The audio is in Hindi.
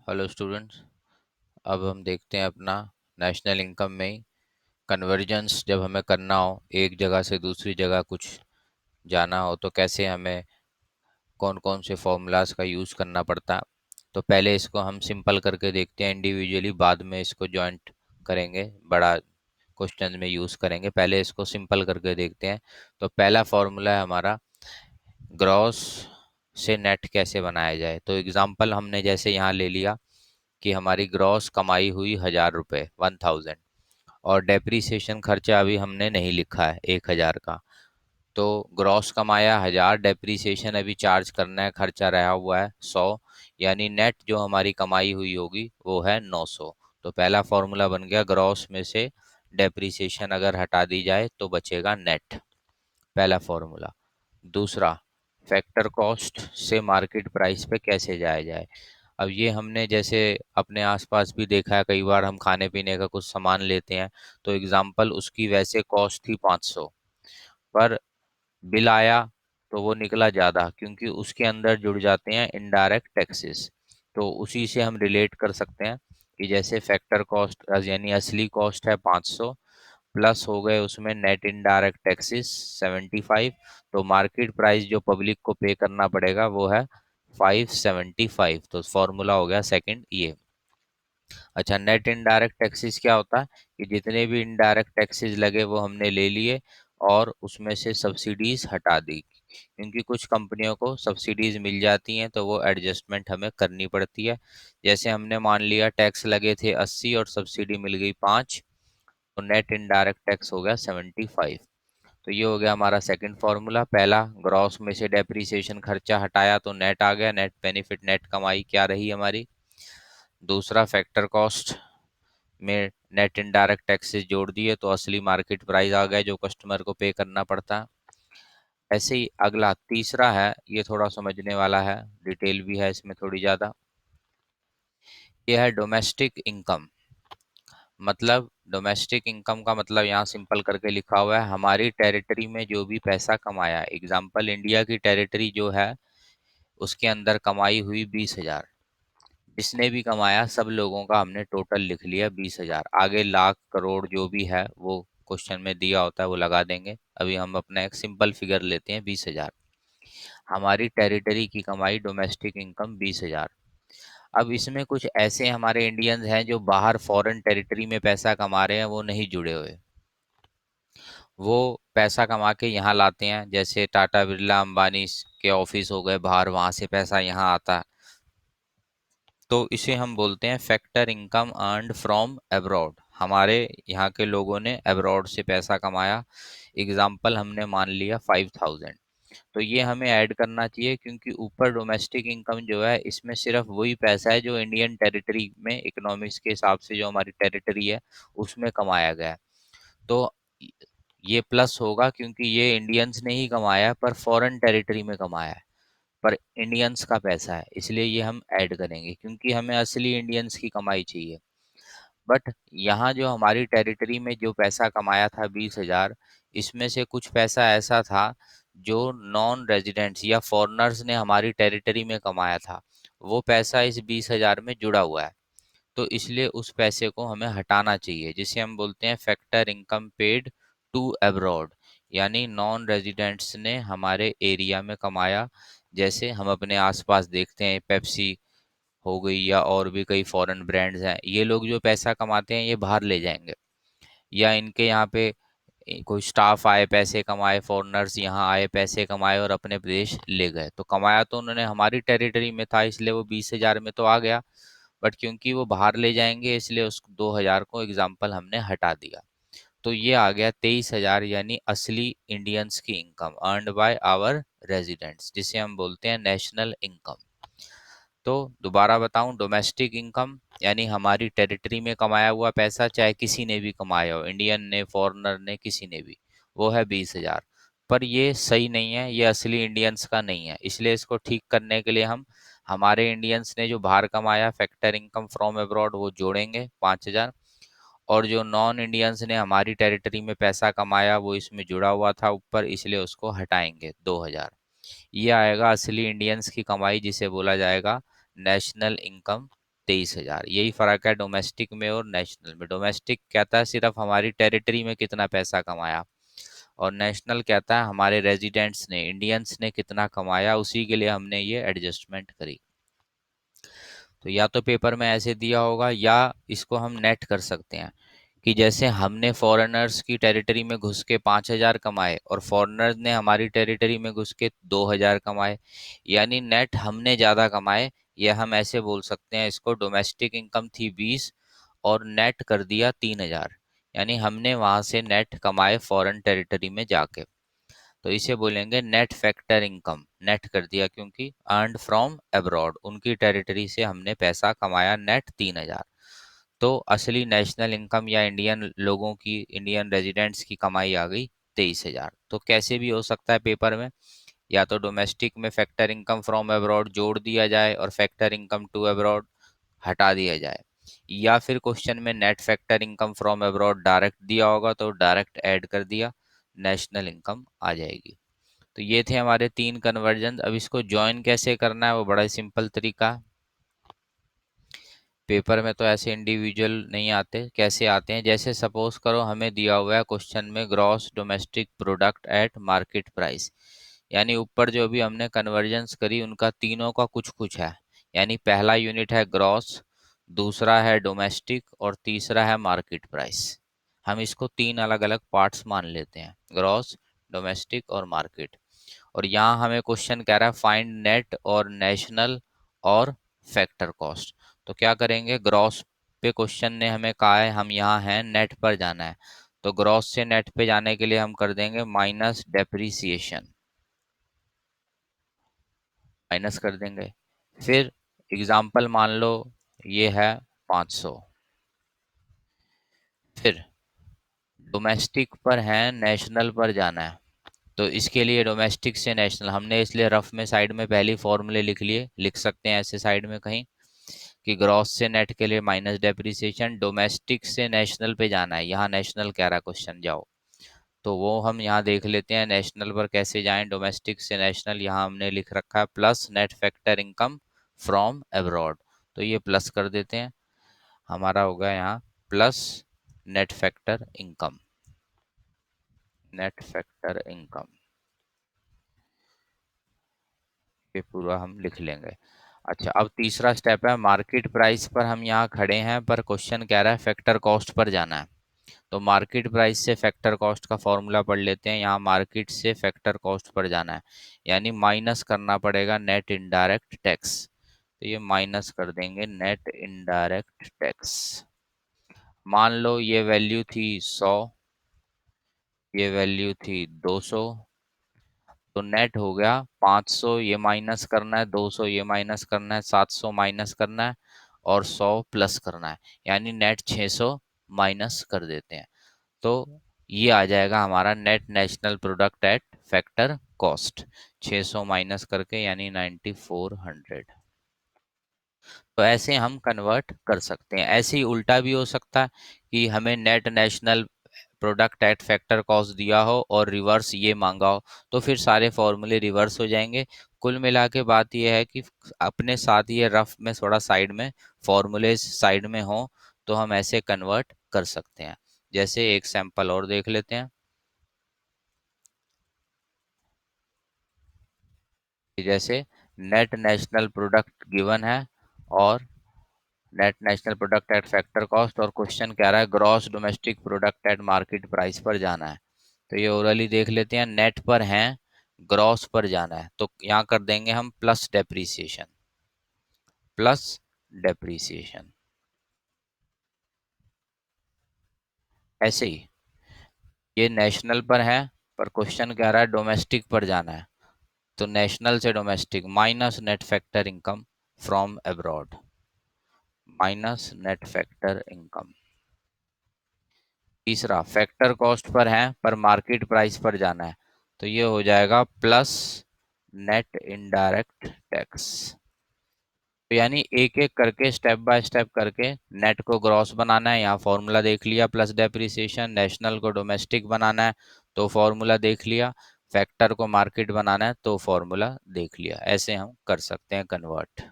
Hello students. अब हम देखते हैं अपना नेशनल इनकम में ही कन्वर्जेंस जब हमें करना हो, एक जगह से दूसरी जगह कुछ जाना हो तो कैसे हमें कौन कौन से फॉर्मूलाज का यूज़ करना पड़ता है। तो पहले इसको हम सिंपल करके देखते हैं इंडिविजुअली, बाद में इसको जॉइंट करेंगे, बड़ा क्वेश्चन में यूज़ करेंगे। पहले इसको सिंपल करके देखते हैं। तो पहला फॉर्मूला है हमारा ग्रॉस से नेट कैसे बनाया जाए। तो एग्जांपल हमने जैसे यहाँ ले लिया कि हमारी ग्रॉस कमाई हुई 1000 रुपये, 1000, और डेप्रीसिएशन खर्चा अभी हमने नहीं लिखा है 1000 का। तो ग्रॉस कमाया 1000, डेप्रीसिएशन अभी चार्ज करना है, खर्चा रहा हुआ है 100, यानी नेट जो हमारी कमाई हुई होगी वो है 900। तो पहला फॉर्मूला बन गया, ग्रॉस में से डेप्रीसिएशन अगर हटा दी जाए तो बचेगा नेट, पहला फॉर्मूला। दूसरा, फैक्टर कॉस्ट से मार्केट प्राइस पे कैसे जाया जाए। अब ये हमने जैसे अपने आसपास भी देखा है, कई बार हम खाने पीने का कुछ सामान लेते हैं तो एग्जाम्पल उसकी वैसे कॉस्ट थी 500, पर बिल आया तो वो निकला ज़्यादा क्योंकि उसके अंदर जुड़ जाते हैं इनडायरेक्ट टैक्सेस। तो उसी से हम रिलेट कर सकते हैं कि जैसे फैक्टर कॉस्ट यानी असली कॉस्ट है 500, प्लस हो गए उसमें नेट इनडायरेक्ट टैक्सेस 75, तो मार्केट प्राइस जो पब्लिक को पे करना पड़ेगा वो है 575। तो फॉर्मूला हो गया सेकंड ये। अच्छा, नेट इनडायरेक्ट टैक्सेस क्या होता है कि जितने भी इनडायरेक्ट टैक्सेस लगे वो हमने ले लिए और उसमें से सब्सिडीज हटा दी, क्योंकि कुछ कंपनियों को सब्सिडीज मिल जाती हैं तो वो एडजस्टमेंट हमें करनी पड़ती है। जैसे हमने मान लिया टैक्स लगे थे 80 और सब्सिडी मिल गई 5, तो नेट इनडायरेक्ट टैक्स हो गया 75। तो ये हो गया हमारा सेकंड फॉर्मूला। पहला, ग्रॉस में से डेप्रीसिएशन खर्चा हटाया तो नेट आ गया, नेट बेनिफिट, नेट कमाई क्या रही हमारी। दूसरा, फैक्टर कॉस्ट में नेट इनडायरेक्ट टैक्सेस जोड़ दिए तो असली मार्केट प्राइस आ गया जो कस्टमर को पे करना पड़ता है। ऐसे ही अगला तीसरा है, ये थोड़ा समझने वाला है, डिटेल भी है इसमें थोड़ी ज़्यादा। ये है डोमेस्टिक इनकम। मतलब डोमेस्टिक इनकम का मतलब यहाँ सिंपल करके लिखा हुआ है, हमारी टेरिटरी में जो भी पैसा कमाया, एग्जाम्पल इंडिया की टेरिटरी जो है उसके अंदर कमाई हुई 20,000, जिसने भी कमाया सब लोगों का हमने टोटल लिख लिया 20,000। आगे लाख करोड़ जो भी है वो क्वेश्चन में दिया होता है वो लगा देंगे, अभी हम अपना एक सिंपल फिगर लेते हैं 20,000। हमारी टेरिटरी की कमाई डोमेस्टिक इनकम 20,000। अब इसमें कुछ ऐसे हमारे इंडियंस हैं जो बाहर फॉरेन टेरिटरी में पैसा कमा रहे हैं, वो नहीं जुड़े हुए, वो पैसा कमा के यहाँ लाते हैं, जैसे टाटा बिरला अंबानी के ऑफिस हो गए बाहर, वहां से पैसा यहाँ आता है। तो इसे हम बोलते हैं factor income earned from abroad. हमारे यहाँ के लोगों ने अब्रॉड से पैसा कमाया, एग्जाम्पल हमने मान लिया 5,000। तो ये हमें ऐड करना चाहिए क्योंकि ऊपर डोमेस्टिक इनकम जो है इसमें सिर्फ वही पैसा है जो इंडियन टेरिटरी में इकोनॉमिक्स के हिसाब से जो हमारी टेरिटरी है उसमें कमाया गया है। तो ये प्लस होगा क्योंकि ये इंडियंस ने ही कमाया है पर फॉरेन टेरिटरी में कमाया है, पर इंडियंस का पैसा है, इसलिए ये हम ऐड करेंगे क्योंकि हमें असली इंडियंस की कमाई चाहिए। बट यहाँ जो हमारी टेरिटरी में जो पैसा कमाया था 20,000, इसमें से कुछ पैसा ऐसा था जो नॉन रेजिडेंट्स या फॉरेनर्स ने हमारी टेरिटरी में कमाया था, वो पैसा इस 20,000 में जुड़ा हुआ है। तो इसलिए उस पैसे को हमें हटाना चाहिए, जिसे हम बोलते हैं factor income paid to abroad, यानी नॉन रेजिडेंट्स ने हमारे एरिया में कमाया। जैसे हम अपने आसपास देखते हैं पेप्सी हो गई या और भी कई फॉरेन ब्रांड्स हैं, ये लोग जो पैसा कमाते हैं ये बाहर ले जाएंगे, या इनके यहाँ पे कोई स्टाफ आए पैसे कमाए, फॉरेनर्स यहाँ आए पैसे कमाए और अपने देश ले गए, तो कमाया तो उन्होंने हमारी टेरिटरी में था इसलिए वो 20,000 में तो आ गया, बट क्योंकि वो बाहर ले जाएंगे इसलिए उस 2,000 को एग्जाम्पल हमने हटा दिया। तो ये आ गया 23,000, यानी असली इंडियंस की income earned by our residents, जिसे हम बोलते हैं नेशनल इनकम। तो दोबारा बताऊं, डोमेस्टिक इनकम यानी हमारी टेरिटरी में कमाया हुआ पैसा, चाहे किसी ने भी कमाया हो, इंडियन ने, फॉरेनर ने, किसी ने भी, वो है 20,000। पर ये सही नहीं है, ये असली इंडियंस का नहीं है, इसलिए इसको ठीक करने के लिए हम हमारे इंडियंस ने जो बाहर कमाया फैक्टर इनकम फ्रॉम अब्रॉड वो जोड़ेंगे 5,000, और जो नॉन इंडियंस ने हमारी टेरिटरी में पैसा कमाया वो इसमें जुड़ा हुआ था ऊपर, इसलिए उसको हटाएंगे 2,000। ये आएगा असली इंडियंस की कमाई जिसे बोला जाएगा नेशनल इनकम 23,000। यही फर्क है डोमेस्टिक में और नेशनल में। डोमेस्टिक कहता है सिर्फ हमारी टेरिटरी में कितना पैसा कमाया, और नेशनल कहता है हमारे रेजिडेंट्स ने, इंडियंस ने कितना कमाया, उसी के लिए हमने ये एडजस्टमेंट करी। तो या तो पेपर में ऐसे दिया होगा, या इसको हम नेट कर सकते हैं कि जैसे हमने फॉरेनर्स की टेरिटरी में घुस के 5,000 कमाए और फॉरेनर्स ने हमारी टेरिटरी में घुस के 2,000 कमाए, यानी नेट हमने ज़्यादा कमाए। या हम ऐसे बोल सकते हैं इसको, डोमेस्टिक इनकम थी 20 और नेट कर दिया 3,000, यानी हमने वहां से नेट कमाए फॉरेन टेरिटरी में जाके। तो इसे बोलेंगे नेट फैक्टर इनकम। नेट कर दिया क्योंकि अर्नड फ्रॉम अब्रॉड, उनकी टेरिटरी से हमने पैसा कमाया नेट 3,000। तो असली नेशनल इनकम या इंडियन लोगों की, इंडियन रेजिडेंट्स की कमाई आ गई 23,000। तो कैसे भी हो सकता है पेपर में, या तो डोमेस्टिक में फैक्टर इनकम फ्रॉम अब्रॉड जोड़ दिया जाए और फैक्टर इनकम टू अब्रॉड हटा दिया जाए, या फिर क्वेश्चन में net factor income from abroad direct दिया होगा तो डायरेक्ट ऐड कर दिया, नेशनल इनकम आ जाएगी। तो ये थे हमारे 3 कन्वर्जन। अब इसको ज्वाइन कैसे करना है वो बड़ा ही सिंपल तरीका है। पेपर में तो ऐसे इंडिविजुअल नहीं आते, कैसे आते हैं, जैसे सपोज करो हमें दिया हुआ है क्वेश्चन में gross domestic product at market price, यानी ऊपर जो भी हमने कन्वर्जन्स करी उनका तीनों का कुछ कुछ है। यानी पहला यूनिट है ग्रॉस, दूसरा है डोमेस्टिक और तीसरा है मार्केट प्राइस। हम इसको 3 अलग अलग पार्ट्स मान लेते हैं, ग्रॉस, डोमेस्टिक और मार्केट। और यहाँ हमें क्वेश्चन कह रहा है फाइंड नेट और नेशनल और फैक्टर कॉस्ट। तो क्या करेंगे, ग्रॉस पे क्वेश्चन ने हमें कहा है हम यहाँ हैं, नेट पर जाना है। तो ग्रॉस से नेट पे जाने के लिए हम कर देंगे माइनस डेप्रीसिएशन, माइनस कर देंगे। फिर एग्जाम्पल मान लो ये है 500। फिर डोमेस्टिक पर है, नेशनल पर जाना है। तो इसके लिए डोमेस्टिक से नेशनल हमने इसलिए रफ में साइड में पहले फॉर्मूले लिख लिए, लिख सकते हैं ऐसे साइड में कहीं कि ग्रॉस से नेट के लिए माइनस डेप्रिसिएशन, डोमेस्टिक से नेशनल पे जाना है, यहाँ नेशनल कह रहा क्वेश्चन जाओ, तो वो हम यहाँ देख लेते हैं नेशनल पर कैसे जाएं। डोमेस्टिक से नेशनल यहाँ हमने लिख रखा है plus net factor income from abroad, तो ये प्लस कर देते हैं, हमारा होगा यहाँ plus net factor income, net factor income, ये पूरा हम लिख लेंगे। अच्छा, अब तीसरा स्टेप है मार्केट प्राइस पर हम यहाँ खड़े हैं, पर क्वेश्चन कह रहा है फैक्टर कॉस्ट पर जाना है। तो मार्केट प्राइस से फैक्टर कॉस्ट का फॉर्मूला पढ़ लेते हैं। यहाँ मार्केट से फैक्टर कॉस्ट पर जाना है, यानी माइनस करना पड़ेगा नेट इनडायरेक्ट टैक्स। तो ये माइनस कर देंगे नेट इनडायरेक्ट टैक्स। मान लो ये वैल्यू थी 100, ये वैल्यू थी 200, तो नेट हो गया 500, ये माइनस करना है, 200 ये माइनस करना है, 700 माइनस करना है और 100 प्लस करना है, यानी नेट 600 माइनस कर देते हैं। तो ये आ जाएगा हमारा net national product at factor cost, 600 minus करके यानी 9400। तो ऐसे हम कन्वर्ट कर सकते हैं। ऐसे ही उल्टा भी हो सकता है कि हमें net national product at factor cost दिया हो और रिवर्स ये मांगा हो, तो फिर सारे फॉर्मूले रिवर्स हो जाएंगे। कुल मिला के बात यह है कि अपने साथ ये रफ में थोड़ा साइड में फॉर्मूले साइड में हो तो हम ऐसे कन्वर्ट कर सकते हैं। जैसे एक सैंपल और देख लेते हैं कि जैसे नेट नेशनल प्रोडक्ट गिवन है और net national product at factor cost, और क्वेश्चन कह रहा है gross domestic product at market price पर जाना है। तो ये ओरली देख लेते हैं, नेट पर हैं, ग्रॉस पर जाना है, तो यहाँ कर देंगे हम प्लस डेप्रीसिएशन, प्लस डेप्रीसिएशन। ऐसे ही ये नेशनल पर है, पर क्वेश्चन कह रहा है डोमेस्टिक पर जाना है, तो नेशनल से domestic minus net factor income from abroad, minus net factor income. तीसरा फैक्टर कॉस्ट पर है पर मार्केट प्राइस पर जाना है, तो ये हो जाएगा प्लस नेट इनडायरेक्ट टैक्स। तो यानी एक एक करके स्टेप बाय स्टेप करके नेट को ग्रॉस बनाना है, यहाँ फॉर्मूला देख लिया प्लस डेप्रिसिएशन, नेशनल को डोमेस्टिक बनाना है तो फॉर्मूला देख लिया, फैक्टर को मार्केट बनाना है तो फॉर्मूला देख लिया। ऐसे हम कर सकते हैं कन्वर्ट।